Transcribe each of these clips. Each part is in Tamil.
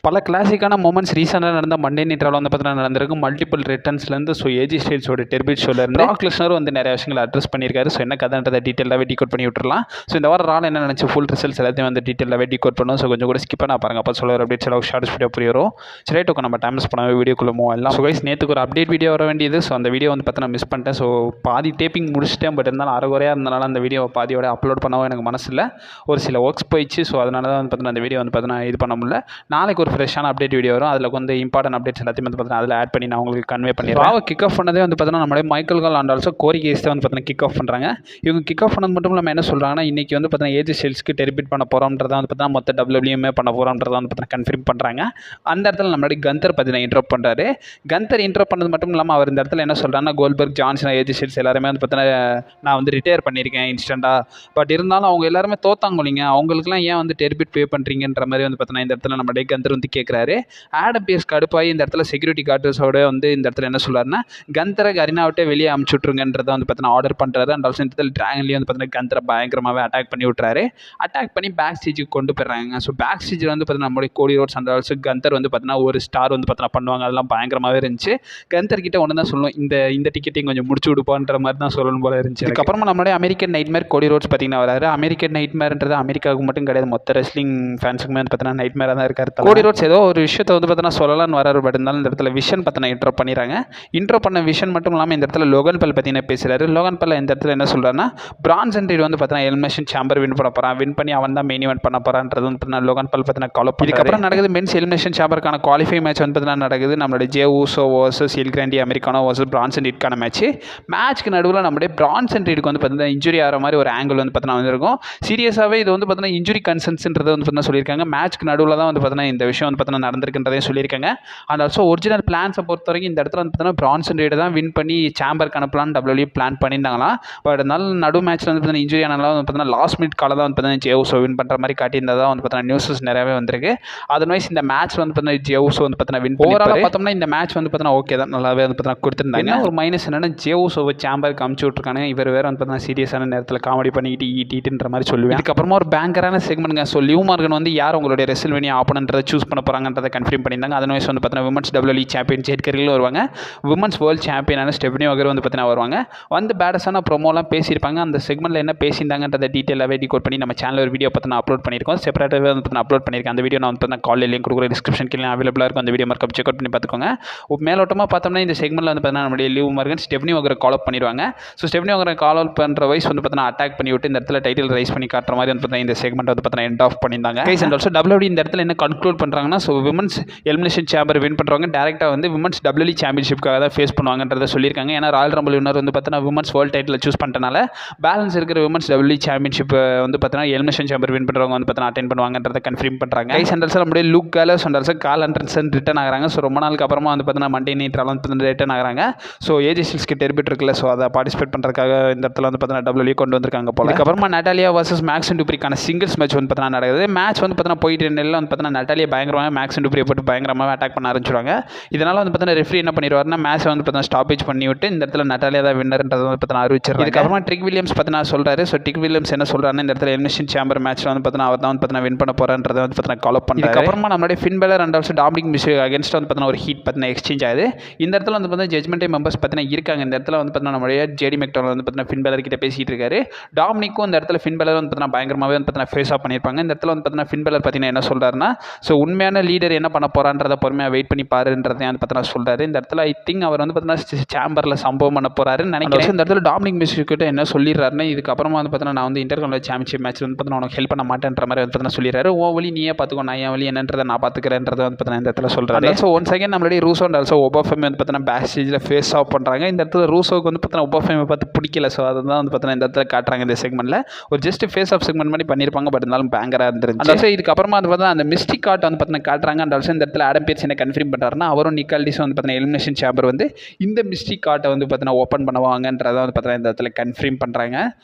பல கிளாசிக்கான மூமெண்ட்ஸ் ரீசெண்டாக நடந்த மண்டே நைட் ராவில் வந்து பார்த்தீங்கன்னா நடந்திருக்கு. மல்டிபிள் ரிட்டர்ன்ஸ்லேருந்து ஸோ ஏஜி ஸ்டைல்ஸோட டெர்பிட் ஷோலேருந்து ப்ராக் லெஸ்னர் வந்து நிறைய விஷயங்களை அட்ரஸ் பண்ணியிருக்காரு. ஸோ என்ன கதைன்றதை டீட்டெயிலாகவே டிகோட் பண்ணி விட்டுறலாம். ஸோ இந்த வாரம் ரால் என்ன நினச்சி ஃபுல் ரிசல்ட்ஸ் எல்லாத்தையும் வந்து டீட்டெயிலாகவே டிகோட் பண்ணுவோம். ஸோ கொஞ்சம் கூட ஸ்கிப் பண்ண பாருங்க. அப்போ சொல்லுற அப்டேட்ஸ் எல்லாம் ஷார்ட்ஸ் வீடியோ புரிய வரும். சரி ரைட், நம்ம டைம்ஸ் பண்ணாமல் வீடியோக்குள்ளே மூவ் எல்லாம். ஸோ கைஸ், நேற்றுக்கு ஒரு அப்டேட் வீடியோ வர வேண்டியது. ஸோ அந்த வீடியோ வந்து பார்த்தீங்கன்னா மிஸ் பண்ணிட்டேன். ஸோ பாதி டேப்பிங் முடிச்சிட்டேன். பட் இருந்தாலும் அரைகுறையாக இருந்தனால அந்த வீடியோ பாதியோட அப்லோட் பண்ணவும் எனக்கு மனசு இல்லை. ஒரு சில ஒர்க்ஸ் போயிடுச்சு. ஸோ அதனால தான் வந்து பார்த்தீங்கன்னா அந்த வீடியோ வந்து பார்த்தீங்கன்னா இது பண்ண முடியல. நாளைக்கு ஒரு ஃப்ரெஷ்ஷான அப்டேட் வீடியோ வரும். அதில் வந்து இம்பார்ட்டன்ட் அப்டேட்ஸ் எல்லாத்தையும் வந்து பார்த்தீங்கன்னா அதில் ஆட் பண்ணி நான் உங்களுக்கு கன்வே பண்ணிடுறேன். கிக் ஆஃப் பண்ணதே வந்து பார்த்தீங்கன்னா நம்மளுடைய மைக்கேல் கால் அண்ட் ஆல்சோ கோரி கேஸ் தான் வந்து பார்த்தீங்கன்னா கிக் ஆஃப் பண்ணுறாங்க. இவங்க கிக் ஆஃப் பண்ணது மட்டும் நம்ம என்ன சொல்கிறாங்கன்னா, இன்றைக்கி வந்து பார்த்தீங்கன்னா ஏஜி ஸ்டைல்ஸ்க்கு டெரிபிட் பண்ண போகிறோம்ன்றதை வந்து பார்த்தீங்கன்னா மொத்த டபிள்யூஎம்ஏ பண்ண போகிறோம்ன்றதை வந்து பார்த்தீங்கன்னா கன்ஃபார்ம் பண்ணுறாங்க. அந்த இடத்துல நம்மளுடைய கந்தர் பார்த்தீங்கன்னா இன்ட்ரோப் பண்ணுறாரு. கந்தர் இன்ட்ரோப் பண்ணது மட்டும் இல்லாமல் அவர் இந்த இடத்துல என்ன சொல்கிறாங்கன்னா, கோல்பர்க், ஜான்சன், ஏஜி ஸ்டைல்ஸ் எல்லாருமே வந்து பார்த்தீங்கன்னா நான் வந்து ரிட்டையர் பண்ணியிருக்கேன் இன்ஸ்டண்ட்டாக. பட் இருந்தாலும் அவங்க எல்லாருமே தோத்தாங்க இல்லைங்க, அவங்களுக்குலாம் ஏன் வந்து டெரிபிட் பே பண்ணுறீங்கன்ற மாதிரி வந்து பார்த்தீங்கன்னா இந்த இடத்துல நம்மளுடைய கந்தர் வந்து கேட்குறாரு. ஆடம் பியர்ஸ் கடுப்பாகி இந்த இடத்துல செக்யூரிட்டி கார்டர்ஸோட வந்து இந்த இடத்துல என்ன சொல்கிறாருன்னா, கந்தரை அரினாவிட்டே வெளியே அமுச்சு விட்ருங்கன்றதை வந்து பார்த்தீங்கன்னா ஆர்டர் பண்ணுறாரு. அண்ட் ஆல்சோ இந்த இடத்துல ட்ராகன்லேயே வந்து பார்த்தீங்கன்னா கந்தரை பயங்கரமாகவே அட்டாக் பண்ணி விட்றாரு. அட்டாக் பண்ணி பேக் ஸ்டேஜுக்கு கொண்டு போயிடுறாங்க. ஸோ பேக் ஸ்டேஜில் வந்து பார்த்தீங்கன்னா நம்மளுடைய கோடி ரோட்ஸ் அண்ட் ஆல்சோ கந்தர் வந்து பார்த்தீங்கன்னா ஒரு ஸ்டார் வந்து பார்த்தீங்கன்னா பண்ணுவாங்க. அதெல்லாம் பயங்கரமாகவே இருந்துச்சு. கந்தர் கிட்ட ஒன்று தான் சொல்லணும், இந்த டிக்கெட்டையும் கொஞ்சம் முடிச்சு விடுப்பான்ற மாதிரி தான் சொல்லணும் போல இருந்துச்சு. அதுக்கப்புறமா நம்மளுடைய அமெரிக்கன் நைட்மேர் கோடி ரோட்ஸ் பார்த்தீங்கன்னா வராரு. அமெரிக்கன் நைட்மேர்ன்றது அமெரிக்காவுக்கு மட்டும் கிடையாது, மொத்த ரெஸ்லிங் ஃபேன்ஸுக்குமே வந்து பார்த்தீங்கன்னா நைட்மேராக தான் இருக்காரு. கோடி ரோட்ஸ் ஏதோ ஒரு விஷயத்தை வந்து பார்த்தீங்கன்னா சொல்லலாம்னு வராரு. பட் இருந்தாலும் இந்த இடத்துல விஷன் பார்த்தீங்கன்னா இன்ட்ரோ பண்ணிடுறாங்க. இன்ட்ரோ பண்ண விஷன் மட்டும் இல்லாமல் இந்த இடத்துல லோகன் பால் பார்த்தீங்கன்னா பேசுகிறாரு. லோகன் பால் இந்த இடத்துல என்ன சொல்கிறாருன்னா, பிரான்சன் ரீட் வந்து பார்த்தீங்கன்னா எலிமினேஷன் சாம்பர் வின் பண்ண போகிறான், வின் பண்ணி அவன் தான் மெயின் ஈவென்ட் பண்ண போகிறான்றது வந்து பார்த்தீங்கன்னா லோகன் பால் பார்த்தீங்கன்னா கால் பண்ணி. இதுக்கப்புறம் நடக்குது மென்ஸ் எலிமினேஷன் சாம்பருக்கான குவாலிஃபை மேட்ச் வந்து பார்த்தீங்கன்னா நடக்குது. நம்மளுடைய Jey Uso versus El Grande Americano versus Bronson ரீட்கான மேட்ச்க்கு நடுவில் நம்மளுடைய பிரான்சன் ரீடுக்கு வந்து பார்த்தீங்கன்னா இன்ஜுரி ஆகிற மாதிரி ஒரு ஆங்கிள் வந்து பார்த்தீங்கன்னா வந்திருக்கும். சீரியஸாகவே இது வந்து பார்த்தீங்கன்னா இன்ஜுரி கன்சர்ன்ஸ்ன்றதை வந்து பார்த்தீங்கன்னா சொல்லியிருக்காங்க. மேட்ச்க்கு நடுவில் தான் வந்து பார்த்தீங்கன்னா இந்த விஷயம் வந்து பார்த்தீங்கன்னா நடந்திருக்குன்றதையும் சொல்லியிருக்காங்க. அண்ட் ஆல்சோ ஒரிஜினல் பிளான்ஸை பொறுத்த வரைக்கும் இந்த இடத்துல வந்து பார்த்தீங்கன்னா பிரான்சன் ரீடை தான் வின் பண்ணி சாம்பருக்கு அனுப்பலான்னு டபிள்யூ பிளான் பண்ணியிருந்தாங்களாம். பட் இருந்தாலும் நடு மேட்ச்சில் வந்து பார்த்தீங்கன்னா இன்ஜுரி ஆனாலும் வந்து பார்த்தீங்கன்னா லாஸ்ட் மினிட் காலை தான் வந்து பார்த்தீங்கன்னா ஜேவுசோ வின் பண்ணுற மாதிரி காட்டியிருந்ததாக வந்து பார்த்தீங்கன்னா நியூஸஸ் நிறையவே வந்திருக்கு. அதர்வைஸ் இந்த மேட்ச் வந்து பார்த்தீங்கன்னா ஜேவுசோ வந்து பார்த்தீங்கன்னா வின் ஓவராலாக பார்த்தோம்னா இந்த மேட்ச் வந்து பார்த்தீங்கன்னா ஓகே தான், நல்லாவே வந்து பார்த்தீங்கன்னா கொடுத்துருந்தாங்க. ஒரு மைனஸ் என்னன்னா ஜேவுசோவை சாம்பருக்கு அமுச்சு விட்ருக்காங்க. இவர் வேறு வந்து பார்த்தீங்கன்னா சீரியஸான நேரத்தில் காமெடி பண்ணிக்கிட்டு ஈட்டின்ற மாதிரி சொல்லுவேன். அதுக்கப்புறமா ஒரு பேங்கரான செக்மெண்ட்ங்க. ஸோ லிவ் மார்கன் வந்து யார் உங்களுடைய ரெஸ்ல்மேனியா ஆப்போனன்றதை சூஸ் பண்ண போகிறாங்கன்றதை கன்ஃபார்ம் பண்ணியிருந்தாங்க. அதர்வைஸ் வந்து பார்த்தீங்கன்னா விமன்ஸ் டபிள்யூஇ சாம்பியன் ஜெட் கரியில் வருவாங்க. விமன்ஸ் வேர்ல்டு சாம்பியனான ஸ்டெஃபனி வகர் வந்து பார்த்தீங்கன்னா வருவாங்க. வந்து பேடஸான ப்ரோமோலாம் பேசியிருப்பாங்க. அந்த செக்மெண்ட்டில் என்ன பேசியிருந்தாங்கன்றதை டீட்டெயிலாகவே டிகோட் பண்ணி நம்ம சேனல் ஒரு வீடியோ பார்த்து நான் அப்லோட் பண்ணியிருக்கோம். செப்பரேட்டாகவே வந்து பார்த்தீங்கன்னா அப்லோட் பண்ணியிருக்கேன். அந்த வீடியோ நான் வந்து பார்த்தீங்கன்னா கால் லிங்க் கொடுக்குற டிஸ்கிரிப்ஷன் கீழே அவைலபிளாக இருக்கும். அந்த வீடியோ மறக்காம செக் அவுட் பண்ணி பார்த்துக்கோங்க. மேலோட்டமாக பார்த்தோம்னா இந்த செக்மெண்ட்டில் வந்து பார்த்தீங்கன்னா நம்மளுடைய லிவ் மார்கன் ஸ்டெஃபனி வகரை கால் அப் பண்ணிடுவாங்க. ஸோ ஸ்டெஃபனி வகரை கால் அவுட் பண்ணுற வைஸ் வந்து பார்த்தீங்கன்னா அட்டாக் பண்ணி விட்டு இந்த இடத்துல டைட்டில் ரைஸ் பண்ணி காட்டுற மாதிரி வந்து பார்த்தீங்கன்னா இந்த செக்மெண்ட் வந்து பார்த்தீங்கன்னா எண்ட் ஆஃப் பண்ணியிருந்தாங்க. கைஸ் அண்ட் ஆல்சோ டபிள்யூடி இந்த இடத்துல என்ன கன்க்ளூட் பண்ணுறாங்கன்னா, so women's elimination chamber win பண்ணுறவங்க டேரெக்டாக வந்து விமன்ஸ் டபிள்யூஇ சாம்பியன்ஷிப்காக தான் ஃபேஸ் பண்ணுவாங்கன்றதை சொல்லியிருக்காங்க. ஏன்னா ராயல் ரம்பிள் வின்னர் வந்து பார்த்தீங்கன்னா விமன்ஸ் வேர்ல்டு டைட்டில் சூஸ் பண்ணிட்டனால பேலன்ஸ் இருக்கிற விமன்ஸ் டபிள்யூஇ சாம்பியன்ஷிப் வந்து பார்த்தீங்கன்னா எலிமினேஷன் சாம்பர் வின் பண்ணுறவங்க வந்து பார்த்தீங்கன்னா அட்டென்ட் பண்ணுவாங்கன்றதை கன்ஃபார்ம் பண்ணுறாங்க. கைஸ் அண்ட் ஆல்சோ நம்மளுடைய Luke Gallows and also Karl Anderson return ஆகிறாங்க. ஸோ ரொம்ப நாளுக்கு அப்புறமா வந்து பார்த்தீங்கன்னா மண்டே நைட் ராவில் வந்து ரிட்டர்ன் ஆகிறாங்க. ஸோ ஏஜி ஸ்டைல்ஸ்க்கு டெர்பிட் இருக்குல்ல, ஸோ அதை பார்ட்டிசிபேட் பண்ணுறதுக்காக இந்த இடத்துல வந்து பார்த்தீங்கன்னா டபிள்யூஇ கொண்டு வந்திருக்காங்க போல. அதுக்கப்புறமா Natalia versus Maxon டூப்ரிக்கான singles match வந்து பார்த்தீங்கன்னா நடக்குது. மேட்ச் வந்து பார்த்தீங்கன்னா போயிட்டு நெல்லில் வந்து பார்த்தீங்கன்னா நட்டாலியா பயங்கரமாக மேக்ஸன் டூப்ரியை போட்டு பயங்கரமாக அட்டாக் பண்ண ஆரம்பிச்சிருவாங்க. இதனால் வந்து பார்த்தீங்கன்னா ரெஃப்ரி என்ன பண்ணிடுவாருன்னா மேட்ச் வந்து பார்த்தீங்கன்னா ஸ்டாப்பேஜ் பண்ணி விட்டு இந்த இடத்துல நட்டாலியா தான் வின்னர்ன்றதை வந்து பார்த்தீங்கன்னா அறிவிச்சிருக்காங்க. இதுக்கப்புறமா ட்ரிக் வில்லியம்ஸ் பார்த்தீங்கன்னா சொல்கிறாரு. ஸோ ட்ரிக் வில்லியம்ஸ் என்ன சொல்கிறாருன்னா, இந்த இடத்துல எலிமினேஷன் சாம்பர் மேட்ச்சில் வந்து பார்த்தீங்கன்னா அவர் தான் வந்து பார்த்தீங்கன்னா வின் பண்ண போகிறான்றதை வந்து பார்த்தீங்கன்னா கால் அப் பண்ணுறாரு. அதுக்கப்புறமா நம்மளுடைய fin பெலர் and also Dominic Mysterio against வந்து பார்த்தீங்கன்னா ஒரு ஹீட் பார்த்தீங்கன்னா எக்ஸ்சேஞ்ச் ஆகுது. இந்த இடத்துல வந்து பார்த்தீங்கன்னா ஜட்மெண்ட் டே மெம்பர்ஸ் பார்த்தீங்கன்னா இருக்காங்க. இந்த இடத்துல வந்து பார்த்தீங்கன்னா நம்மளுடைய ஜேடி மெக்டோனல் வந்து பார்த்தீங்கன்னா ஃபின் பெலர் கிட்ட பேசிட்டு இருக்காரு. டாமினிக்கும் இந்த இடத்துல ஃபின் பெலர் வந்து பார்த்தீங்கன்னா பயங்கரமாகவே வந்து பார்த்தீங்கன்னா ஃபேஸ் ஆஃப் பண்ணியிருப்பாங்க. இந்த இடத்துல வந்து பார்த்தீங்கன்னா ஃபின் பெலர் பார்த்தீங்கன்னா என்ன சொல்கிறாருன்னா, ஸோ உண்மையான லீடர் என்ன பண்ண போகிறான்றதை பொறுமையாக வெயிட் பண்ணி பாருன்றதை வந்து பார்த்தீங்கன்னா சொல்கிறாரு. இந்த இடத்துல ஐ திங்க் அவர் வந்து பார்த்தீங்கன்னா சாம்பரில் சம்பவம் பண்ண போகிறாருன்னு நினைக்கிறேன். இந்த இடத்துல டாமினிக் மிஸ்டீரியோ கிட்ட என்ன சொல்லிடுறாருன்னா, இதுக்கப்புறமா வந்து பார்த்தீங்கன்னா நான் வந்து இன்டர்கான்டினென்டல் சாம்பியன்ஷிப் மேட்ச் வந்து பார்த்தீங்கன்னா உனக்கு ஹெல்ப் பண்ண மாட்டேன்ற மாதிரி வந்து பார்த்தீங்கன்னா சொல்லிடுறாரு. ஓ வழி நீயே பார்த்துக்கோ, நான் என் வழி என்னன்றதை நான் பார்த்துக்கிறேன்றதை வந்து பார்த்தீங்கன்னா இந்த இடத்துல சொல்கிறாரு. ஸோ ஒன் செகண்ட் நம்மளுடைய ரூசோ அண்ட் ஆல்சோ ஒபாஃபெமி வந்து பார்த்தீங்கன்னா பேக் ஸ்டேஜில் ஃபேஸ் ஆஃப் பண்ணுறாங்க. இந்த இடத்துல ரூசோவுக்கு வந்து பார்த்தீங்கன்னா ஒபாஃபெமி பார்த்து பிடிக்கல. ஸோ அதை தான் வந்து பார்த்தீங்கன்னா இந்த இடத்துல காட்டுறாங்க. இந்த செக்மெண்ட்டில் ஒரு ஜஸ்ட் ஃபேஸ் ஆஃப் செக்மெண்ட் மாதிரி பண்ணியிருப்பாங்க. பட் இருந்தாலும் பேங்கராக இருந்துருச்சு. அண்ட் இதுக்கப்புறமா வந்து பார்த்தீங்கன்னா அந்த மிஸ்டிக் கார்ட் வந்து பார்த்தீங்கன்னா காட்டுறாங்க. அண்ட் ஆல்சோ இந்த இடத்துல ஆடம் பியர்ஸ் என்ன கன்ஃபார்ம் பண்ணுறாருன்னா, அவரும் நிக்கால்டிஸும் வந்து பார்த்தீங்கன்னா எலிமினேஷன் சாம்பர் வந்து இந்த மிஸ்டிக் கார்ட்டை வந்து பார்த்தீங்கன்னா ஓப்பன் பண்ணுவாங்கன்றதை வந்து பார்த்தீங்கன்னா இந்த இடத்துல கன்ஃபார்ம் பண்ணுறாங்க.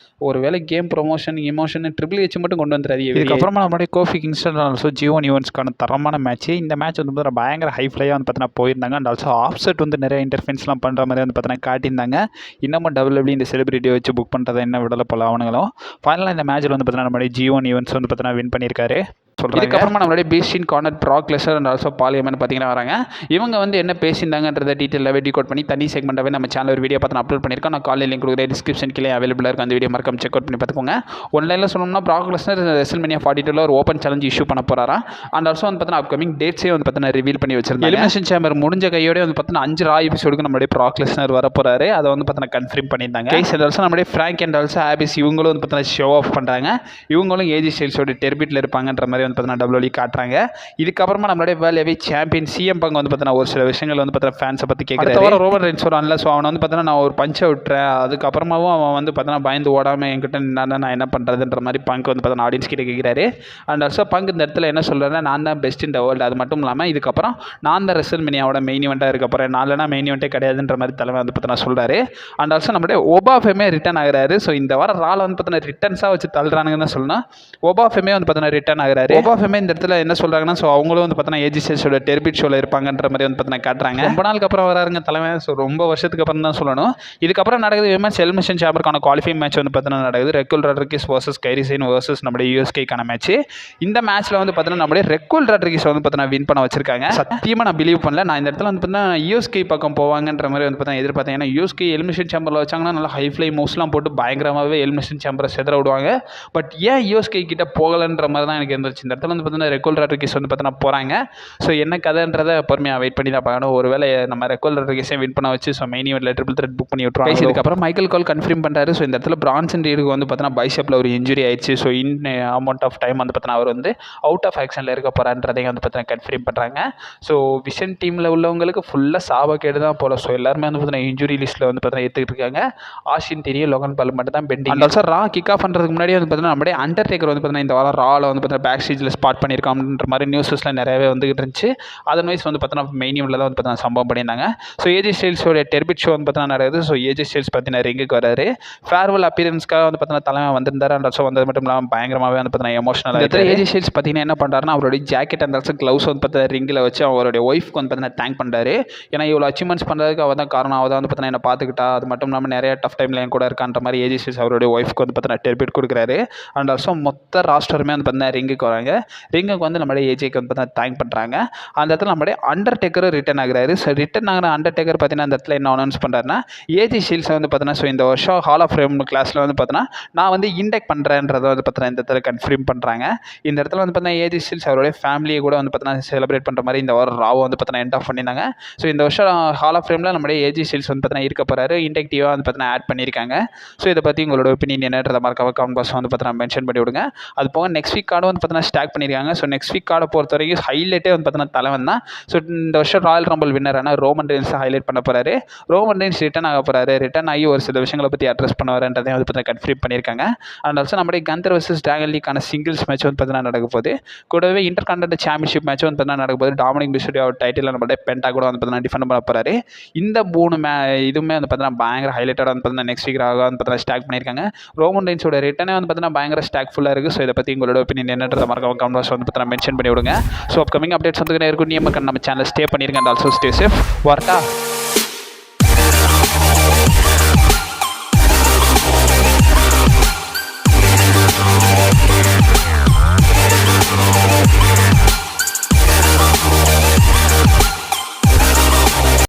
ஒருவேளை game promotion emotion triple H மட்டும் கொண்டு வந்துறாரு. இதுக்கப்புறமா நம்மளுடைய கோஃபி கிங்ஸ்டன் ஆல்சோ ஜியோன் ஈவெண்ட்ஸ்க்கான தரமான மேட்ச். இந்த மேட்ச் வந்து பார்த்தீங்கன்னா பயங்கர ஹை ஃப்ளையாக வந்து பார்த்தீங்கன்னா போயிருந்தாங்க. அண்ட் ஆல்சோ ஆஃப்செட் வந்து நிறைய இன்டர்ஃபென்ஸ்லாம் பண்ணுற மாதிரி வந்து பார்த்தீங்கன்னா காட்டியிருந்தாங்க. இன்னமும் டபிள்யூடபிள்யூ இந்த செலிபிரிட்டியை வச்சு புக் பண்ணுறதை என்ன விடலை போல அவனுங்களும். ஃபைனலாக இந்த மேட்ச்சில் வந்து பார்த்தீங்கன்னா நம்மளுடைய ஜியோன் ஈவெண்ட்ஸ் வந்து பார்த்தீங்கன்னா வின் பண்ணியிருக்காரு. சொல்கிறாங்க. இதுக்கப்புறமா நம்மளுடைய பீஸ்டின் corner Brock Lesnar and also Paul Heyman பார்த்தீங்கன்னா வராங்க. இவங்க வந்து என்ன பேசியிருந்தாங்கன்றத டீட்டெயிலாகவே டிகோட் பண்ணி தனி செக்மெண்ட்டாகவே நம்ம சேனல் ஒரு வீடியோ பார்த்து அப்லோட் பண்ணியிருக்கோம். நான் காலையில் லிங்க் கொடுக்குற டிஸ்கிரிப்ஷன் கீழே அவைலபிளாக இருக்கும். அந்த வீடியோ மறக்காம செக் அவுட் பண்ணி பார்த்துக்கோங்க. ஒன்லைனில் சொல்லணும்னா ப்ராக் லெஸ்னர் ரெஸ்ல்மேனியா 42 ஒரு ஓப்பன் சேலஞ்ச் இஷ்யூ பண்ண போகிறாரா. அண்ட் ஆல்சோ வந்து பார்த்தீங்கன்னா அப்கமிங் டேட்ஸே வந்து பார்த்தீங்கன்னா ரிவீல் பண்ணி வச்சிருந்தாங்க. எலிமினேஷன் சேம்பர் முடிஞ்ச கையோட வந்து பார்த்தீங்கன்னா 5 ரா எபிசோடுக்கு நம்மளுடைய ப்ராக் லெஸ்னர் வர போகிறாரு. அதை வந்து பார்த்தீங்கன்னா கன்ஃபார்ம் பண்ணியிருந்தாங்க. கைஸ் அண்ட் ஆல்சோ நம்மளுடைய ஃப்ராங்க் அண்ட் ஆல்சோ ஆபிஸ் இவங்களும் வந்து பார்த்தீங்கன்னா ஷோ ஆஃப் பண்ணுறாங்க. இவங்களும் ஏஜி ஸ்டைல்ஸோட டெர்பிட்டில் இருப்பாங்கன்ற மாதிரி வந்து பார்த்தீங்கன்னா டபிள்யூ காட்டுறாங்க. இதுக்கப்புறமா நம்மளுடைய world heavy champion CM bunk வந்து பார்த்தீங்கன்னா ஒரு சில விஷயங்கள் வந்து பார்த்தீங்கன்னா ஃபேன்ஸை பற்றி கேட்குறாரு. ரோமன் ரெயின்ஸ் வரான்ல, ஸோ அவனை வந்து பார்த்தீங்கன்னா நான் ஒரு பஞ்சை விட்டுறேன், அதுக்கப்புறமாவும் அவன் வந்து பார்த்தீங்கன்னா பயந்து ஓடாமல் என்கிட்ட நின்னா நான் என்ன பண்ணுறதுன்ற மாதிரி பங்க் வந்து பார்த்தீங்கன்னா ஆடியன்ஸ் கிட்ட கேட்குறாரு. அண்ட் ஆல்சோ பங்க் இந்த இடத்துல என்ன சொல்கிறேன்னா நான் தான் பெஸ்ட் இன் த வேர்ல்டு, அது மட்டும் இல்லாமல் இதுக்கப்புறம் நான் தான் ரெஸ்ல்மேனியாவோட மெயின் இவெண்ட்டாக இருக்க போகிறேன், நான்லனா மெயின் இவெண்ட்டே கிடையாதுன்ற மாதிரி தலைமை வந்து பார்த்தீங்கன்னா சொல்கிறாரு. அண்ட் ஆல்சோ நம்மளுடைய ஒபாஃபெமே ரிட்டர்ன் ஆகிறாரு. ஸோ இந்த வாரம் ரால வந்து பார்த்தீங்கன்னா ரிட்டர்ன்ஸாக வச்சு தள்ளுறானுங்கன்னு சொல்லணும். ஒபாஃபெமே வந்து பார்த்தீங்கன்னா ரிட்டர்ன் ஆகிறாரு. ஒபாஃபெமே இந்த இடத்துல என்ன சொல்கிறாங்கன்னா, ஸோ அவங்களும் வந்து பார்த்தீங்கன்னா ஏஜி ஸ்டைல்ஸோட டெர்பிட் ஷோவில் இருப்பாங்கன்ற மாதிரி வந்து பார்த்தீங்கன்னா காட்டுறாங்க. ரொம்ப நாளுக்கு அப்புறம் வராருங்க தலைமை. ஸோ ரொம்ப வருஷத்துக்கு அப்புறம் தான் சொல்லணும். இதுக்கப்புறம் நடக்குது விமன்ஸ் எலிமினேஷன் சேம்பருக்கான குவாலிஃபைங் மேட்ச் வந்து பார்த்தீங்கன்னா நடக்குது. ரெக்குல் ராட்ரிகிஸ் வர்சஸ் கைரி சைன் வர்சஸ் நம்மளுடைய யூஎஸ்கேக்கான மேட்ச். இந்த மேட்ச்சில் வந்து பார்த்தீங்கன்னா நம்மளுடைய ரெக்குல் ராட்ரிகிஸ் வந்து பார்த்தீங்கன்னா வின் பண்ண வச்சிருக்காங்க. சத்தியமாக நான் பிலீவ் பண்ணல. நான் இந்த இடத்துல வந்து பார்த்தீங்கன்னா யூஎஸ்கே பக்கம் போவாங்கன்ற மாதிரி வந்து பார்த்தீங்கன்னா எதிர்பார்த்தேன். ஏன்னா யூஎஸ்கே எலிமினேஷன் சேம்பரில் வச்சாங்கன்னா நல்லா ஹை ஃப்ளை மூவ்ஸ்லாம் போட்டு பயங்கரமாகவே எலிமினேஷன் சேம்பரை செதற விடுவாங்க. பட் ஏன் யூஎஸ்கே கிட்ட போகலன்ற மாதிரி தான் எனக்கு இருந்துச்சு. இந்த இடத்துல வந்து பார்த்தீங்கன்னா ரெக்குல் ராட்ரிகிஸ் வந்து பார்த்தீங்கன்னா போகிறாங்க. ஸோ என்ன கதைன்றதை பொறுமையாக வெயிட் பண்ணி தான் பார்க்கணும். ஒருவேளை நம்ம ரெக்குல் ராட்ரிகிஸை வின் பண்ண வச்சு ஸோ மெயின் இவெண்ட்டில் ட்ரிபிள் த்ரெட் புக் பண்ணி விட்டுருவாங்க. இதுக்கப்புறம் மைக்கேல் கோல் கன்ஃபார்ம் பண்ணுறாரு. ஸோ இந்த இடத்துல பிரான்சன் ரீடுக்கு வந்து பார்த்தீங்கன்னா பைசெப்பில் ஒரு இன்ஜுரி ஆயிடுச்சு. So in amount of time வந்து பார்த்தீங்கன்னா அவர் வந்து அவுட் ஆஃப் ஆக்ஷனில் இருக்க போகிறான்றதையும் வந்து பார்த்தீங்கன்னா கன்ஃபார்ம் பண்ணுறாங்க. ஸோ விஷன் டீமில் உள்ளவங்களுக்கு ஃபுல்லாக சாபக்கேடு தான் போல. ஸோ எல்லாருமே வந்து பார்த்தீங்கன்னா இன்ஜுரி லிஸ்ட்டில் வந்து பார்த்தீங்கன்னா எடுத்துக்கிட்டு இருக்காங்க. ஆஷின் தெரியும், லோகன் பால் மட்டும் தான் pending. And also raw kick off பண்ணுறதுக்கு முன்னாடி வந்து பார்த்தீங்கன்னா நம்மளுடைய அண்டர்டேக்கர் வந்து பார்த்தீங்கன்னா இந்த வாரம் ராவில் வந்து பார்த்தீங்கன்னா பேக் ஸ்டேஜில் ஸ்பாட் பண்ணியிருக்காங்கன்ற மாதிரி நியூஸஸ்லாம் நிறையவே வந்துகிட்டு இருந்துச்சு. அதர்வைஸ் வந்து பார்த்தீங்கன்னா மெயின் இவெண்ட்டில் தான் வந்து பார்த்தீங்கன்னா சம்பவம் பண்ணியிருந்தாங்க. ஸோ ஏஜி ஸ்டைல்ஸோட டெர்பிட் ஷோ வந்து பார்த்தீங்கன்னா நடக்குது. ஸோ ஏஜி ஸ்டைல்ஸ் பார்த்தீங்கன்னா ரிங்குக்கு வராரு. ஃபேர்வெல் அப்பியரன்ஸ்க்காக வந்து பார்த்தீங்கன்னா தலைமை வந்திருந்தாரு. அண்ட் ஆல்சோ வந்தது மட்டும் இல்லாமல் பயங்கரமாகவே வந்து பார்த்தீங்கன்னா எமோஷனலாக இருக்குது. ஏஜி ஸ்டைல்ஸ் பார்த்தீங்கன்னா என்ன பண்ணுறாருன்னா அவருடைய ஜாக்கெட் அண்ட் ஆல்சோ க்ளவுஸ் வந்து பார்த்தீங்கன்னா ரிங்கில் வச்சு அவருடைய ஒய்ஃப்க்கு வந்து பார்த்தீங்கன்னா தேங்க் பண்ணுறாரு. ஏன்னா இவ்வளோ அச்சீவ்மெண்ட்ஸ் பண்ணுறதுக்கு அவள் தான் காரணம். அவள் தான் வந்து பார்த்தீங்கன்னா என்ன பார்த்துக்கிட்டா, அது மட்டும் இல்லாமல் நிறைய டஃப் டைமில் என் கூட இருக்கான்ற மாதிரி ஏஜி ஸ்டைல்ஸ் அவருடைய ஒய்ஃப்க்கு வந்து பார்த்தீங்கன்னா டெர்பிட் கொடுக்குறாரு. அண்ட் ஆல்சோ மொத்த ராஸ்டருமே வந்து பார்த்தீங்கன்னா ரிங்குக்கு வராங்க. ரிங்குக்கு வந்து நம்மளுடைய ஏஜிக்கு வந்து பார்த்தீங்கன்னா தேங்க் பண்ணுறாங்க. அந்த இடத்துல நம்மளுடைய அண்டர்டேக்கரும் ரிட்டன் ஆகுறாரு. ஸோ ரிட்டன் ஆகிற அண்டர்டேக்கர் பார்த்தீங்கன்னா அந்த இடத்துல என்ன அனௌன்ஸ் பண்ணுறாருன்னா ஏஜி ஸ்டைல்ஸ் வந்து பார்த்தீங்கன்னா ஸோ இந்த வருஷம் ஹால் ஆஃப் ஃபேம் கிளாஸில் வந்து பார்த்தீங்கன்னா நான் வந்து இண்டெக்ட் பண்ணுறேன்றதை வந்து பார்த்தீங்கன்னா இந்த இடத்துல கன்ஃபார்ம் பண்ணுறாங்க. இந்த இடத்துல வந்து பார்த்தீங்கன்னா ஏஜி ஸ்டைல்ஸ் அவருடைய ஃபேமிலியை கூட வந்து பார்த்தீங்கன்னா செலிப்ரேட் பண்ணுற மாதிரி இந்த வாரம் ராவை வந்து பார்த்தீங்கன்னா எண்ட் ஆஃப் பண்ணியிருந்தாங்க. ஸோ இந்த வருஷம் ஹால் ஆஃப் ஃபேமில் நம்மளுடைய ஏஜி ஸ்டைல்ஸ் வந்து பார்த்தீங்கன்னா இருக்க போகிறாரு. இண்டெக்டிவாக வந்து பார்த்தீங்கன்னா ஆட் பண்ணியிருக்காங்க. ஸோ இதை பற்றி உங்களோட ஒப்பீனியன் என்னன்றதை மறக்காம கமெண்ட் பாக்ஸ் வந்து பார்த்தீங்கன்னா மென்ஷன் பண்ணி விடுங்க. அது போக நெக்ஸ்ட் வீக் கார்டு வந்து பார்த்தீங்கன்னா ஸ்டாக் பண்ணியிருக்காங்க. ஸோ நெக்ஸ்ட் வீக் கார்டை பொறுத்த வரைக்கும் ஹைலைட்டே வந்து பார்த்தீங்கன்னா தலைவன் தான். ஸோ இந்த வருஷம் ராயல் ரம்பிள் வின்னரான ரோமன் ரெயின்ஸை ஹைலைட் பண்ண போகிறாரு. ரோமன் ரெயின்ஸ் ரிட்டன் ஆக போகிறாரு. ரிட்டன் ஆகி ஒரு சில விஷயங்களை பற்றி அட்ரஸ் பண்ணுவார்ன்றதையும் வந்து பார்த்தீங்கன்னா கன்ஃபார்ம் பண்ணியிருக்காங்க. அண்ட் ஆல்சோ நம்மளுடைய கந்தர் வர்சஸ் டிராகன் லீக்கான சிங்கிள்ஸ் மேட்ச் வந்து பார்த்தீங்கன்னா நடக்க போகுது. கூடவே இன்டர் கான்டினென்டல் சாம்பியன்ஷிப் மேட்ச் வந்து பார்த்தீங்கன்னா நடக்க போகுது. டாமினிக் மிஸ்டரியோ டைட்டில் நம்மளுடைய பென்டா கூட வந்து பார்த்தீங்கன்னா டிஃபெண்ட் பண்ண போகிறாரு. இந்த 3 இதுவுமே வந்து பார்த்தீங்கன்னா பயங்கர ஹைலைட்டடாக வந்து பார்த்தீங்கன்னா நெக்ஸ்ட் வீக் வந்து பார்த்தீங்கன்னா ஸ்டாக் பண்ணியிருக்காங்க. ரோமன் ரெயின்ஸோட ரிட்டனே வந்து பார்த்தீங்கன்னா பயங்கர ஸ்டாக் ஃபுல்லாக இருக்குது. ஸோ இதை பற்றி உங்களோட ஒப்பீனியன் என்னன்றதை மறக்காம கமெண்ட் பாக்ஸ் வந்து பார்த்தீங்கன்னா மென்ஷன் பண்ணி விடுங்க. ஸோ அப்கமிங் அப்டேட்ஸ் வந்து இருக்கும். நம்ம சேனல் ஸ்டே பண்ணியிருக்கேன். And also stay safe. வரட்டா.